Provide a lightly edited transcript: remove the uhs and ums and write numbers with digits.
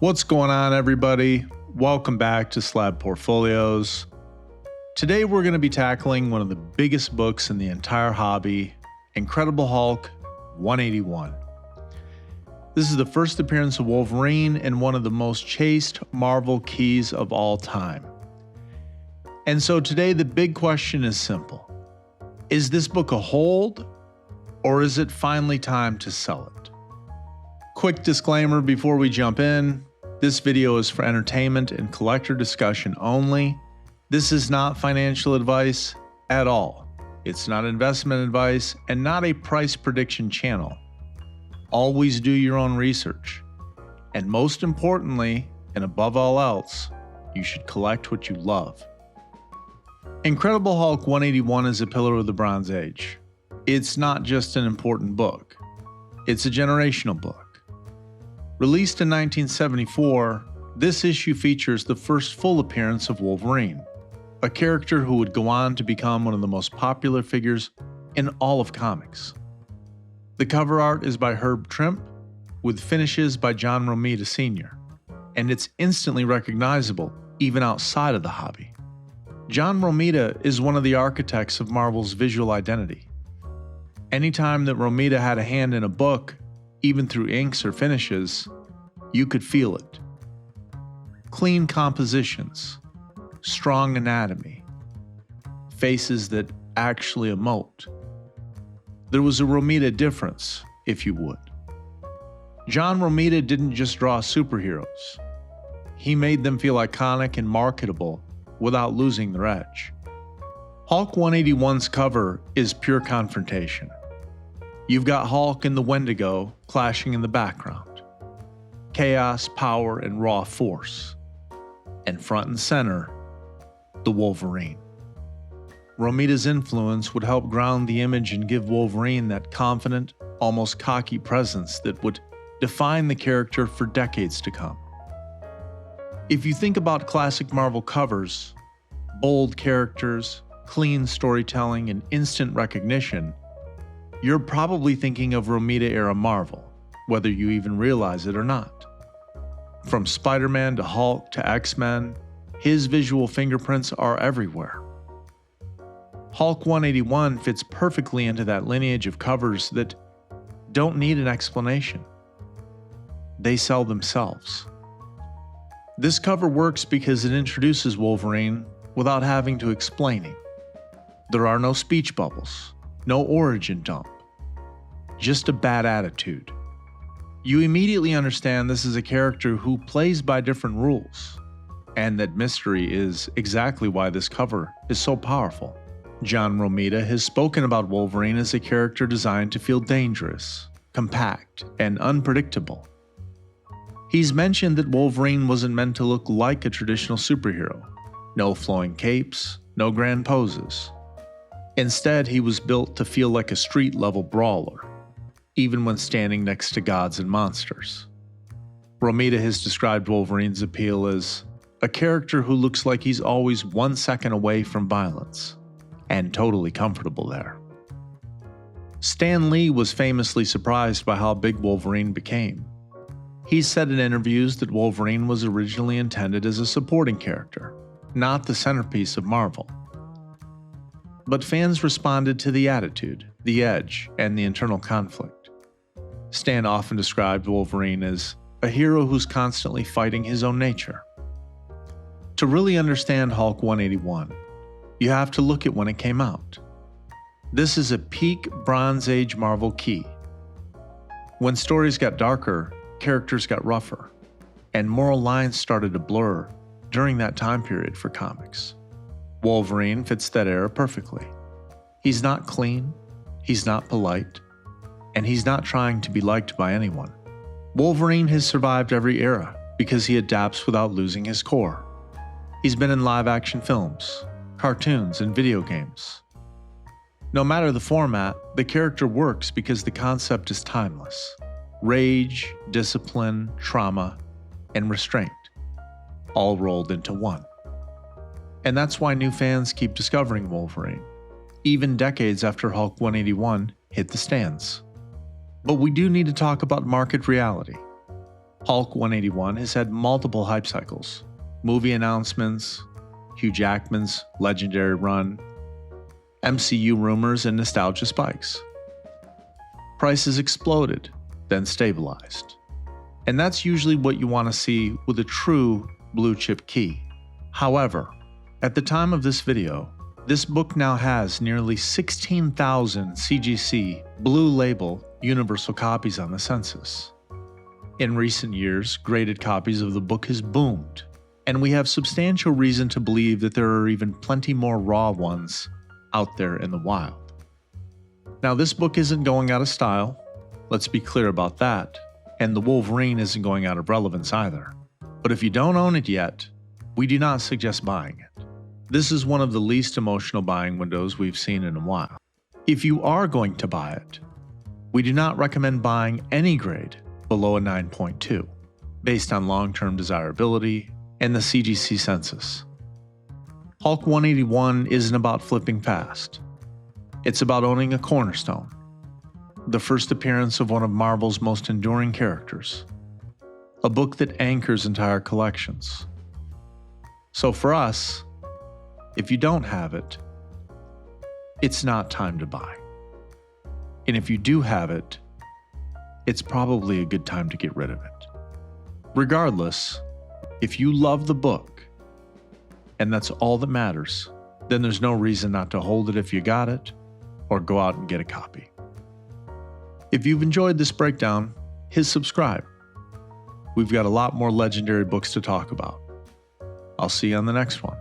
What's going on, everybody? Welcome back to Slabbed Portfolios. Today we're going to be tackling one of the biggest books in the entire hobby, Incredible Hulk 181. This is the first appearance of Wolverine and one of the most chased Marvel keys of all time. And so today the big question is simple. Is this book a hold, or is it finally time to sell it? Quick disclaimer before we jump in. This video is for entertainment and collector discussion only. This is not financial advice at all. It's not investment advice and not a price prediction channel. Always do your own research. And most importantly, and above all else, you should collect what you love. Incredible Hulk 181 is a pillar of the Bronze Age. It's not just an important book. It's a generational book. Released in 1974, this issue features the first full appearance of Wolverine, a character who would go on to become one of the most popular figures in all of comics. The cover art is by Herb Trimpe, with finishes by John Romita Sr., and it's instantly recognizable even outside of the hobby. John Romita is one of the architects of Marvel's visual identity. Anytime that Romita had a hand in a book, even through inks or finishes, you could feel it. Clean compositions, strong anatomy, faces that actually emote. There was a Romita difference, if you would. John Romita didn't just draw superheroes. He made them feel iconic and marketable without losing their edge. Hulk 181's cover is pure confrontation. You've got Hulk and the Wendigo clashing in the background. Chaos, power, and raw force. And front and center, the Wolverine. Romita's influence would help ground the image and give Wolverine that confident, almost cocky presence that would define the character for decades to come. If you think about classic Marvel covers, bold characters, clean storytelling, and instant recognition, you're probably thinking of Romita-era Marvel, whether you even realize it or not. From Spider-Man to Hulk to X-Men, his visual fingerprints are everywhere. Hulk 181 fits perfectly into that lineage of covers that don't need an explanation. They sell themselves. This cover works because it introduces Wolverine without having to explain him. There are no speech bubbles, no origin dump. Just a bad attitude. You immediately understand this is a character who plays by different rules, and that mystery is exactly why this cover is so powerful. John Romita has spoken about Wolverine as a character designed to feel dangerous, compact, and unpredictable. He's mentioned that Wolverine wasn't meant to look like a traditional superhero. No flowing capes, no grand poses. Instead, he was built to feel like a street-level brawler, even when standing next to gods and monsters. Romita has described Wolverine's appeal as a character who looks like he's always 1 second away from violence, and totally comfortable there. Stan Lee was famously surprised by how big Wolverine became. He said in interviews that Wolverine was originally intended as a supporting character, not the centerpiece of Marvel. But fans responded to the attitude, the edge, and the internal conflict. Stan often described Wolverine as a hero who's constantly fighting his own nature. To really understand Hulk 181, you have to look at when it came out. This is a peak Bronze Age Marvel key. When stories got darker, characters got rougher, and moral lines started to blur during that time period for comics. Wolverine fits that era perfectly. He's not clean, he's not polite, and he's not trying to be liked by anyone. Wolverine has survived every era because he adapts without losing his core. He's been in live-action films, cartoons, and video games. No matter the format, the character works because the concept is timeless. Rage, discipline, trauma, and restraint, all rolled into one. And that's why new fans keep discovering Wolverine, even decades after Hulk 181 hit the stands. But we do need to talk about market reality. Hulk 181 has had multiple hype cycles, movie announcements, Hugh Jackman's legendary run, MCU rumors, and nostalgia spikes. Prices exploded, then stabilized. And that's usually what you want to see with a true blue chip key. However, at the time of this video, this book now has nearly 16,000 CGC Blue Label universal copies on the census. In recent years, graded copies of the book has boomed, and we have substantial reason to believe that there are even plenty more raw ones out there in the wild. Now, this book isn't going out of style, let's be clear about that, and the Wolverine isn't going out of relevance either. But if you don't own it yet, we do not suggest buying it. This is one of the least emotional buying windows we've seen in a while. If you are going to buy it, we do not recommend buying any grade below a 9.2, based on long-term desirability and the CGC census. Hulk 181 isn't about flipping fast. It's about owning a cornerstone, the first appearance of one of Marvel's most enduring characters, a book that anchors entire collections. So for us, if you don't have it, it's not time to buy. And if you do have it, it's probably a good time to get rid of it. Regardless, if you love the book, and that's all that matters, then there's no reason not to hold it if you got it, or go out and get a copy. If you've enjoyed this breakdown, hit subscribe. We've got a lot more legendary books to talk about. I'll see you on the next one.